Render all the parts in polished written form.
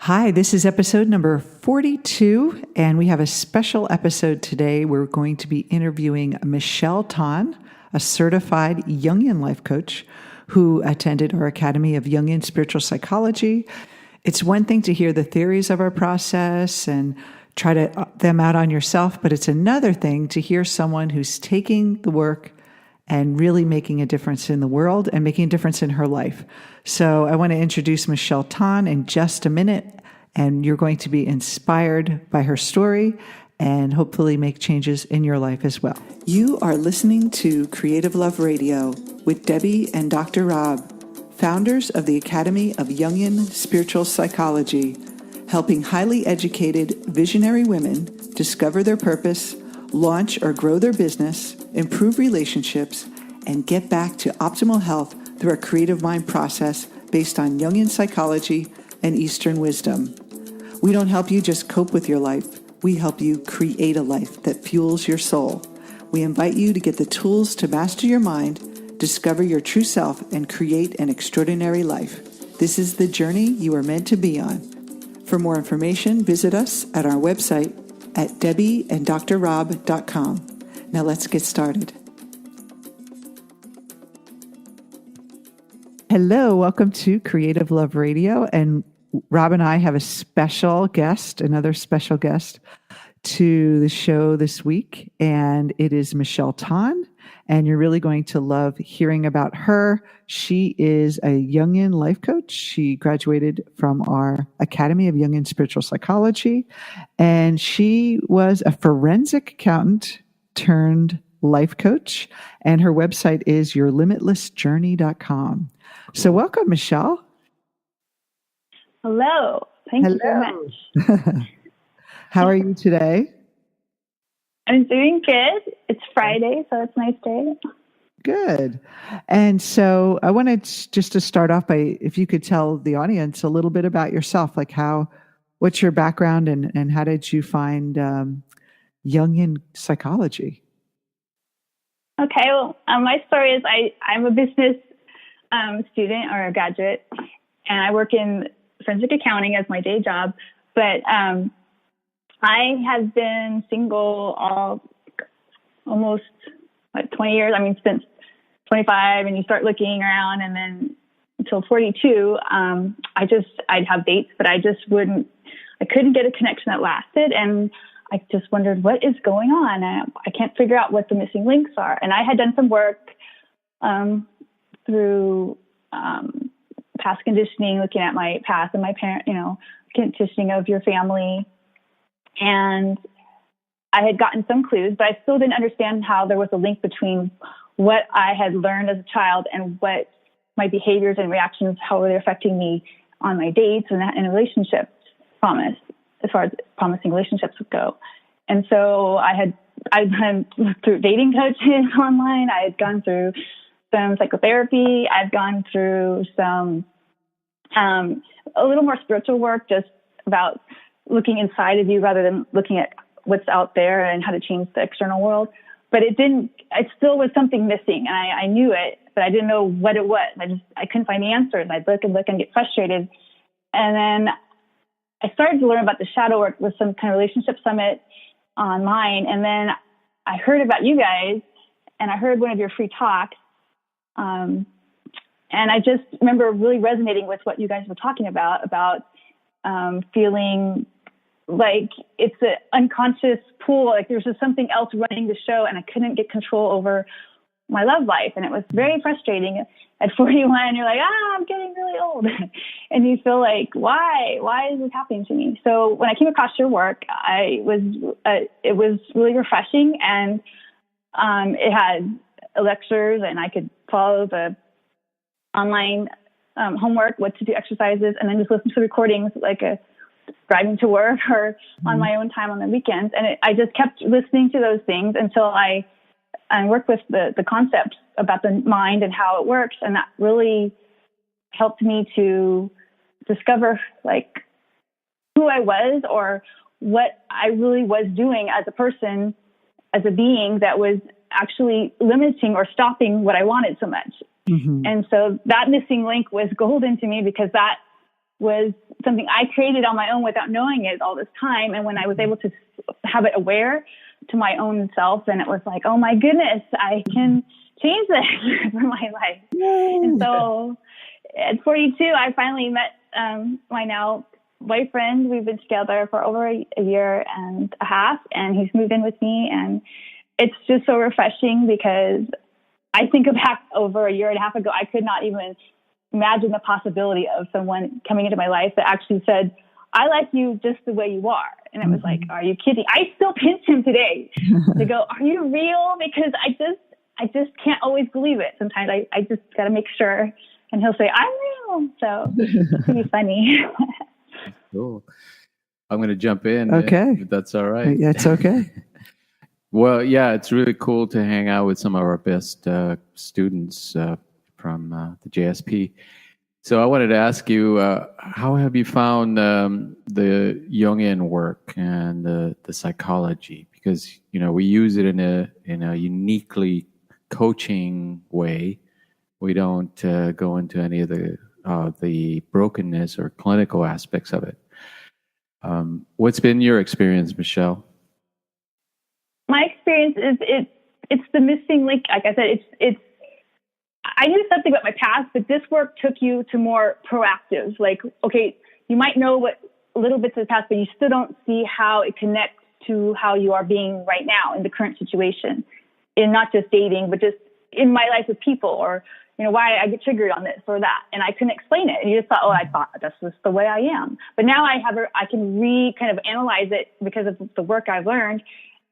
Hi, this is episode number 42, and we have a special episode today. We're going to be interviewing Michelle Tan, a certified Jungian Life Coach who attended our Academy of Jungian Spiritual Psychology. It's one thing to hear the theories of our process and try to them out on yourself, but it's another thing to hear someone who's taking the work and really making a difference in the world and making a difference in her life. So I want to introduce Michelle Tan in just a minute, and you're going to be inspired by her story and hopefully make changes in your life as well. You are listening to Creative Love Radio with Debbie and Dr. Rob, founders of the Academy of Jungian Spiritual Psychology, helping highly educated, visionary women discover their purpose, launch or grow their business, improve relationships, and get back to optimal health through a creative mind process based on Jungian psychology and Eastern wisdom. We don't help you just cope with your life. We help you create a life that fuels your soul. We invite you to get the tools to master your mind, discover your true self, and create an extraordinary life. This is the journey you are meant to be on. For more information, visit us at our website at debbieanddrrob.com. Now let's get started. Hello, welcome to Creative Love Radio. And Rob and I have a special guest, another special guest to the show this week. And it is Michelle Tan. And you're really going to love hearing about her. She is a Jungian Life Coach. She graduated from our Academy of Jungian Spiritual Psychology. And she was a forensic accountant turned life coach. And her website is yourlimitlessjourney.com. So welcome, Michelle. Hello. Thank you very much. How are you today? I'm doing good. It's Friday, so it's a nice day. Good. And so I wanted just to start off by, if you could tell the audience a little bit about yourself, like what's your background and how did you find Jungian psychology? Okay. Well, my story is I'm a business student or a graduate, and I work in forensic accounting as my day job, but I have been single almost like 20 years. I mean, since 25, and you start looking around, and then until 42, I'd have dates, but I couldn't get a connection that lasted. And I just wondered, what is going on? I can't figure out what the missing links are. And I had done some work through past conditioning, looking at my past and my parent, conditioning of your family. And I had gotten some clues, but I still didn't understand how there was a link between what I had learned as a child and what my behaviors and reactions, how were they affecting me on my dates and in relationships, as far as promising relationships would go. And so I'd gone through dating coaches online. I had gone through some psychotherapy. I've gone through some a little more spiritual work, just about looking inside of you rather than looking at what's out there and how to change the external world. But it still was something missing, and I knew it, but I didn't know what it was. I couldn't find the answers. I'd look and get frustrated. And then I started to learn about the shadow work with some kind of relationship summit online. And then I heard about you guys, and I heard one of your free talks. And I just remember really resonating with what you guys were talking about feeling like it's an unconscious pull, like there's just something else running the show, and I couldn't get control over my love life. And it was very frustrating. At 41, you're like, I'm getting really old. And you feel like, why is this happening to me? So when I came across your work, it was really refreshing, and it had lectures, and I could follow the online homework, what to do, exercises, and then just listen to recordings like driving to work or on my own time on the weekends. And I just kept listening to those things until I worked with the concepts about the mind and how it works. And that really helped me to discover like who I was, or what I really was doing as a person, as a being, that was actually limiting or stopping what I wanted so much. Mm-hmm. And so that missing link was golden to me, because that was something I created on my own without knowing it all this time. And when I was able to have it aware to my own self, then it was like, oh my goodness, I can change this for my life. Yay. And so at 42, I finally met my now boyfriend. We've been together for over a year and a half, and he's moved in with me. And it's just so refreshing because I think back over a year and a half ago, I could not even imagine the possibility of someone coming into my life that actually said, I like you just the way you are. And it was like, are you kidding? I still pinch him today to go, are you real? Because I just can't always believe it. Sometimes I just got to make sure. And he'll say, I'm real. So it's pretty funny. Cool. I'm going to jump in. Okay. If that's all right. That's okay. Well, yeah, it's really cool to hang out with some of our best students from the JSP. So I wanted to ask you, how have you found the Jungian work and the psychology? Because we use it in a uniquely coaching way. We don't go into any of the brokenness or clinical aspects of it. What's been your experience, Michelle? My experience is it's the missing link. Like I said, it's I knew something about my past, but this work took you to more proactive. Like, okay, you might know what little bits of the past, but you still don't see how it connects to how you are being right now in the current situation, in not just dating, but just in my life with people, or why I get triggered on this or that, and I couldn't explain it. And you just thought, I thought that's just the way I am. But now I can kind of analyze it because of the work I've learned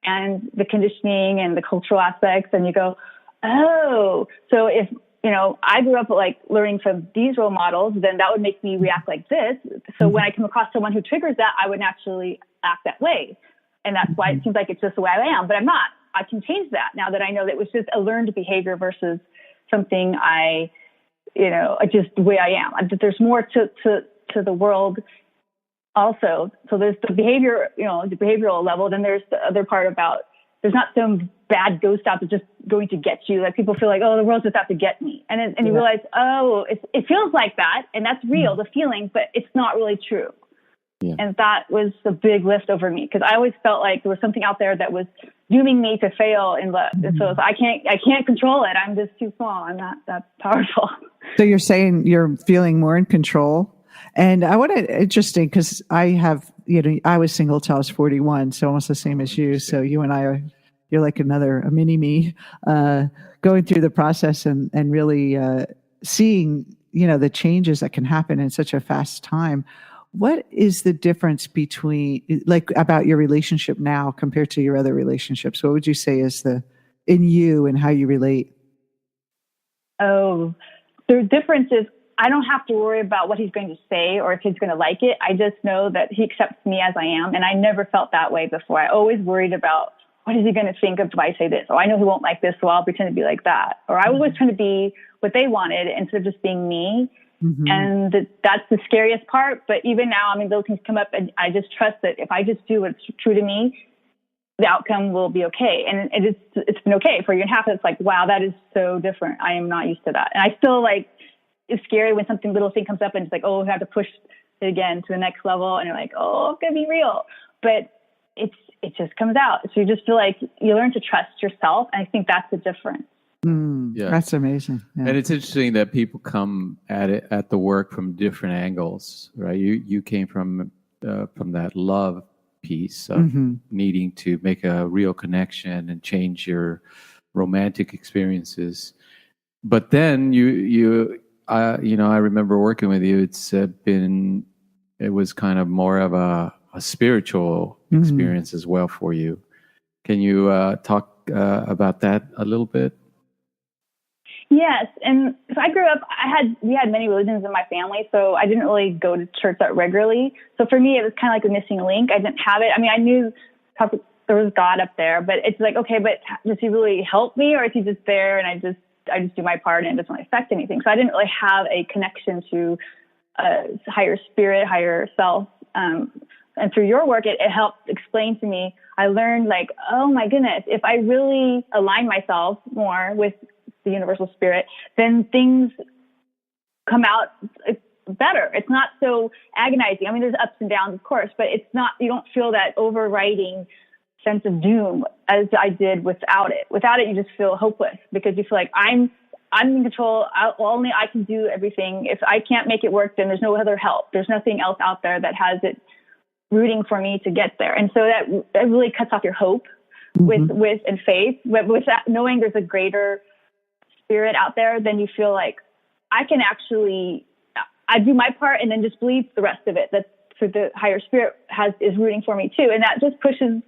and the conditioning and the cultural aspects. And you go, oh, so if I grew up like learning from these role models, then that would make me react like this. So when I come across someone who triggers that, I would naturally act that way. And that's why it seems like it's just the way I am, but I'm not. I can change that now that I know that it was just a learned behavior versus something just the way I am. There's more to the world also. So there's the behavior, the behavioral level. Then there's the other part about there's not some bad ghost out that's just going to get you. Like people feel like, oh, the world's just out to get me. And you realize, oh, it feels like that. And that's real, the feeling, but it's not really true. Yeah. And that was a big lift over me because I always felt like there was something out there that was dooming me to fail in love. And so I can't control it. I'm just too small. I'm not that powerful. So you're saying you're feeling more in control. And I want to, interesting, because I have, I was single till I was 41, so almost the same as you. So you and I you're like a mini me, going through the process and really seeing, the changes that can happen in such a fast time. What is the difference about your relationship now compared to your other relationships? What would you say is in you and how you relate? Oh, the difference is I don't have to worry about what he's going to say or if he's going to like it. I just know that he accepts me as I am. And I never felt that way before. I always worried about what is he going to think of if I say this? Oh, I know he won't like this, so I'll pretend to be like that. Or I was always trying to be what they wanted instead of just being me. Mm-hmm. And that's the scariest part. But even now, those things come up and I just trust that if I just do what's true to me, the outcome will be okay. And it's been okay for a year and a half. It's like, wow, that is so different. I am not used to that. And I still it's scary when little thing comes up and it's like, oh, we have to push it again to the next level. And you're like, oh, it's going to be real. But it just comes out. So you just feel like you learn to trust yourself. And I think that's the difference. Yeah. That's amazing. Yeah. And it's interesting that people come at the work from different angles, right? You came from that love piece of needing to make a real connection and change your romantic experiences. But then I remember working with you. It was kind of more of a spiritual experience as well for you. Can you talk about that a little bit? Yes, and so I grew up. We had many religions in my family, so I didn't really go to church that regularly. So for me, it was kind of like a missing link. I didn't have it. I knew there was God up there, but it's like, okay, but does he really help me, or is he just there and I just do my part and it doesn't really affect anything? So I didn't really have a connection to higher spirit, higher self. And through your work, it helped explain to me. I learned oh my goodness, if I really align myself more with the universal spirit, then things come out better. It's not so agonizing. I mean, there's ups and downs, of course, but it's not, you don't feel that overriding sense of doom as I did without it. Without it, you just feel hopeless because you feel like I'm in control. Only I can do everything. If I can't make it work, then there's no other help. There's nothing else out there that has it rooting for me to get there. And so that really cuts off your hope with and faith. But with that, knowing there's a greater spirit out there, then you feel like I can actually, I do my part and then just believe the rest of it. That for the higher spirit is rooting for me too. And that just pushes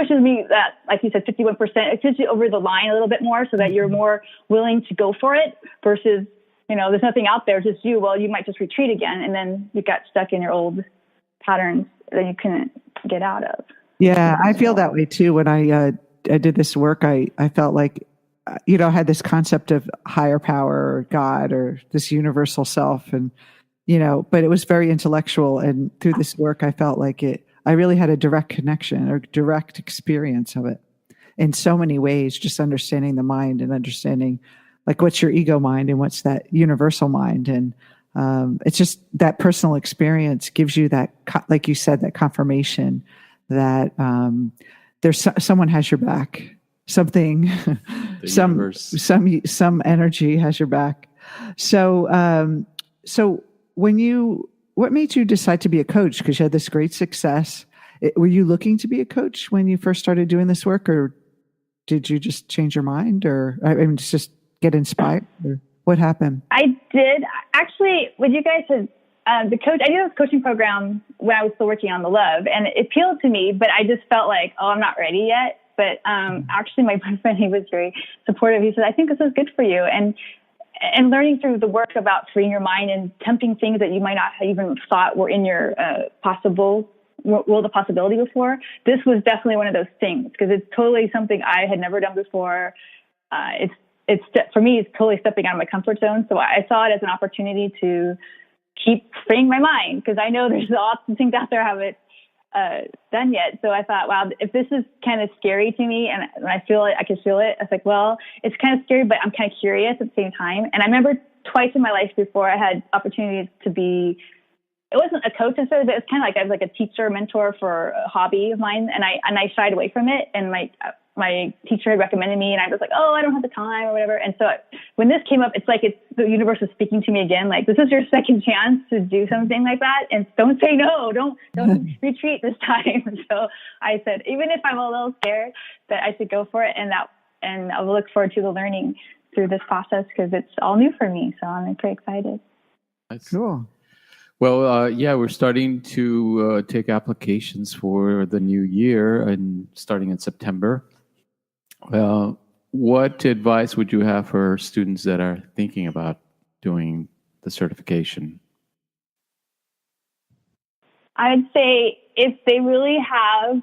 me that, like you said, 51%, it pushes you over the line a little bit more so that you're more willing to go for it versus, there's nothing out there, just you. Well, you might just retreat again. And then you got stuck in your old patterns that you couldn't get out of. Yeah, I feel that way too. When I did this work, I felt like, I had this concept of higher power or God or this universal self. And, but it was very intellectual. And through this work, I felt like I really had a direct connection or direct experience of it in so many ways, just understanding the mind and understanding like what's your ego mind and what's that universal mind. And it's just that personal experience gives you that, like you said, that confirmation that there's someone has your back, something, some energy has your back. So, what made you decide to be a coach? Because you had this great success. Were you looking to be a coach when you first started doing this work, or did you just change your mind, or just get inspired? Or what happened? I did actually. What you guys said, I did this coaching program when I was still working on the love, and it appealed to me. But I just felt like, I'm not ready yet. But actually, my boyfriend, he was very supportive. He said, "I think this is good for you," and learning through the work about freeing your mind and tempting things that you might not have even thought were in your world of possibility before. This was definitely one of those things because it's totally something I had never done before. For me, it's totally stepping out of my comfort zone. So I saw it as an opportunity to keep freeing my mind because I know there's lots of things out there I haven't done yet. So I thought, wow, if this is kind of scary to me and I feel it, I can feel it. I was like, well, it's kind of scary, but I'm kind of curious at the same time. And I remember twice in my life before I had opportunities to be, it wasn't a coach necessarily, but it's kind of like I was like a teacher, mentor for a hobby of mine. And I shied away from it. And my teacher had recommended me and I was like, oh, I don't have the time or whatever. And so when this came up, it's like the universe was speaking to me again. Like, this is your second chance to do something like that. And don't say no, don't retreat this time. So I said, even if I'm a little scared, that I should go for it. And I will look forward to the learning through this process because it's all new for me. So I'm pretty excited. That's cool. Well, we're starting to take applications for the new year and starting in September. What advice would you have for students that are thinking about doing the certification? I'd say if they really have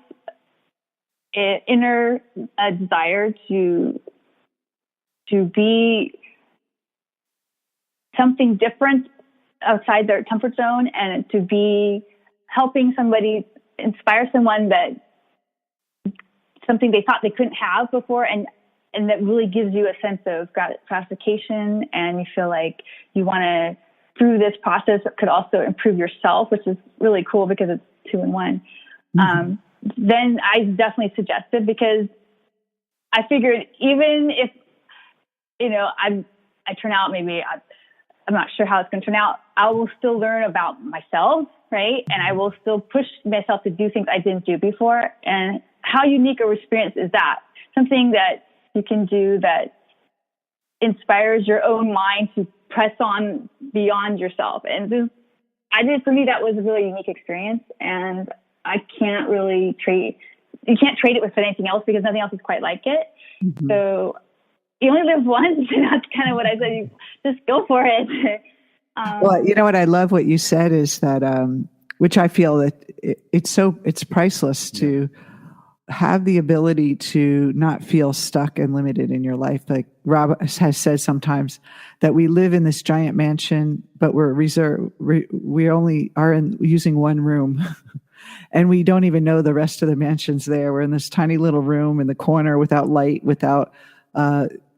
an inner desire to be something different outside their comfort zone and to be helping somebody, inspire someone that something they thought they couldn't have before, and that really gives you a sense of gratification, and you feel like you want to, through this process, it could also improve yourself, which is really cool because it's 2 in 1. Mm-hmm. Then I definitely suggest it because I figured even if, I turn out maybe I'm not sure how it's going to turn out, I will still learn about myself, right? And I will still push myself to do things I didn't do before. And how unique a experience is that? Something that you can do that inspires your own mind to press on beyond yourself. And for me, that was a really unique experience. And I can't really you can't trade it with anything else because nothing else is quite like it. Mm-hmm. So you only live once, and that's kind of what I said. Just go for it. Well, you know what I love what you said is that, which I feel that it's priceless to have the ability to not feel stuck and limited in your life. Like Rob has said sometimes that we live in this giant mansion, but we're reserved. We only are using one room. And we don't even know the rest of the mansion's there. We're in this tiny little room in the corner without light, without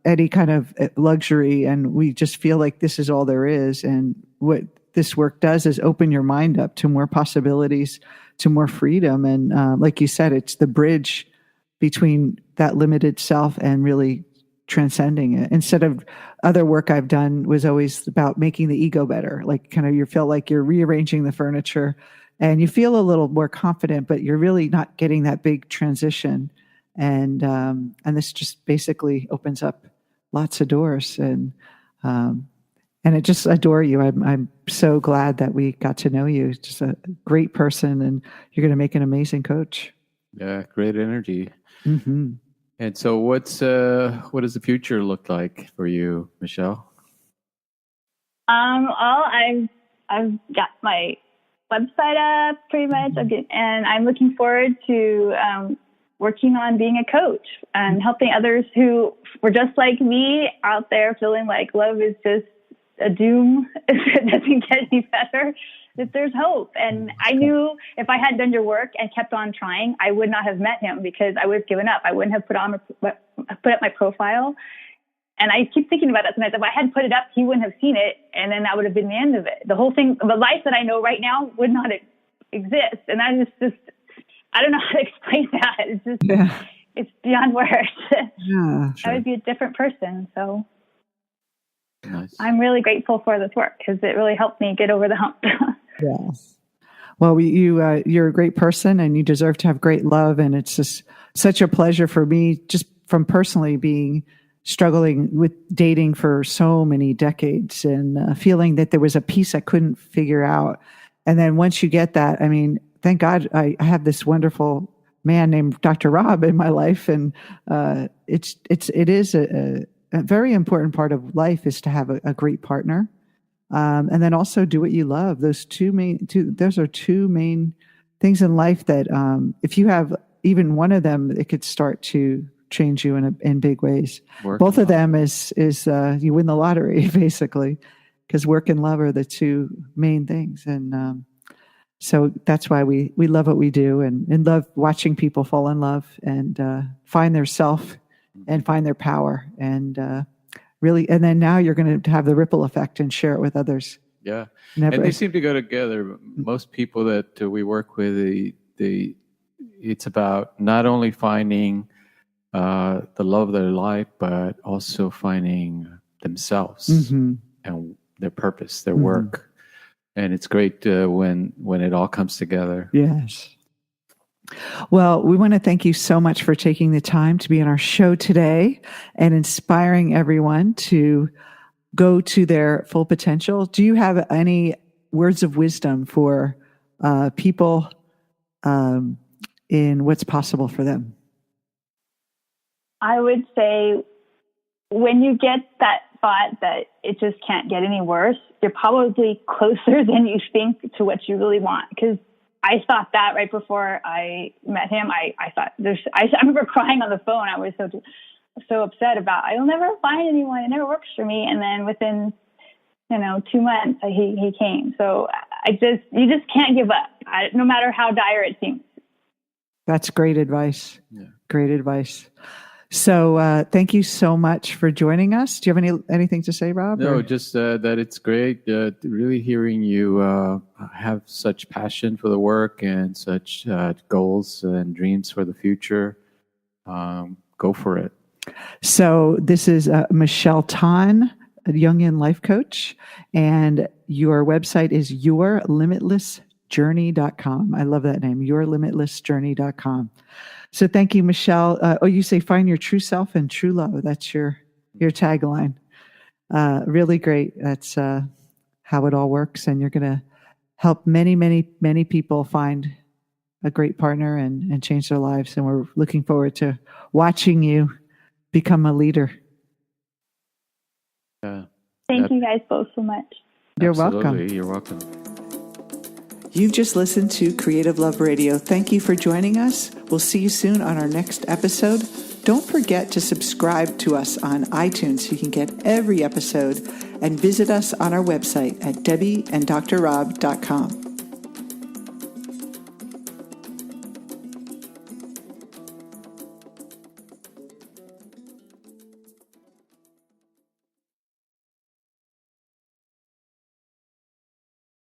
any kind of luxury, and we just feel like this is all there is. And what this work does is open your mind up to more possibilities, to more freedom. And like you said, it's the bridge between that limited self and really transcending it. Instead of other work I've done was always about making the ego better. Like kind of you feel like you're rearranging the furniture and you feel a little more confident, but you're really not getting that big transition. And this just basically opens up lots of doors. And I just adore you. I'm so glad that we got to know you. Just a great person, and you're going to make an amazing coach. Yeah, great energy. Mm-hmm. And so what does the future look like for you, Michelle? Well, I've got my website up pretty much, and I'm looking forward to working on being a coach and helping others who were just like me out there feeling like love is just a doom. It doesn't get any better. That there's hope. And I knew if I hadn't done your work and kept on trying, I would not have met him because I would have given up. I wouldn't have put up my profile. And I keep thinking about that sometimes. If I hadn't put it up, he wouldn't have seen it. And then that would have been the end of it. The whole thing, the life that I know right now would not exist. And that is just, I don't know how to explain that. It's just, It's beyond words. Yeah, sure. I would be a different person. So nice. I'm really grateful for this work because it really helped me get over the hump. Yes. Well, you're a great person and you deserve to have great love. And it's just such a pleasure for me, just from personally struggling with dating for so many decades and feeling that there was a piece I couldn't figure out. And then once you get that, I mean, thank God I have this wonderful man named Dr. Rob in my life. And it is a very important part of life is to have a great partner. And then also do what you love. Those are two main things in life that if you have even one of them, it could start to change you in big ways. Both of them is you win the lottery basically, because work and love are the two main things. And so that's why we love what we do and love watching people fall in love and find their self and find their power and really, and then now you're going to have the ripple effect and share it with others. Yeah. And they seem to go together. Most people that we work with, it's about not only finding the love of their life, but also finding themselves and their purpose, their work. And it's great when it all comes together. Yes. Well, we want to thank you so much for taking the time to be on our show today and inspiring everyone to go to their full potential. Do you have any words of wisdom for people in what's possible for them? I would say when you get that thought that it just can't get any worse, you're probably closer than you think to what you really want. Because I thought that right before I met him. I thought I remember crying on the phone. I was so upset about I'll never find anyone. It never works for me. And then within 2 months he came. So you just can't give up, no matter how dire it seems. That's great advice. Yeah. Great advice. So thank you so much for joining us. Do you have anything to say, Rob? No, just that it's great really hearing you have such passion for the work and such goals and dreams for the future. Go for it. So this is Michelle Tan, a Jungian Life Coach, and your website is yourlimitlessjourney.com. I love that name, yourlimitlessjourney.com. So thank you, Michelle. You say find your true self and true love. That's your tagline. Really great. That's how it all works. And you're going to help many, many, many people find a great partner and change their lives. And we're looking forward to watching you become a leader. Thank you guys both so much. You're welcome. You're welcome. You've just listened to Creative Love Radio. Thank you for joining us. We'll see you soon on our next episode. Don't forget to subscribe to us on iTunes so you can get every episode and visit us on our website at debbieanddrrob.com.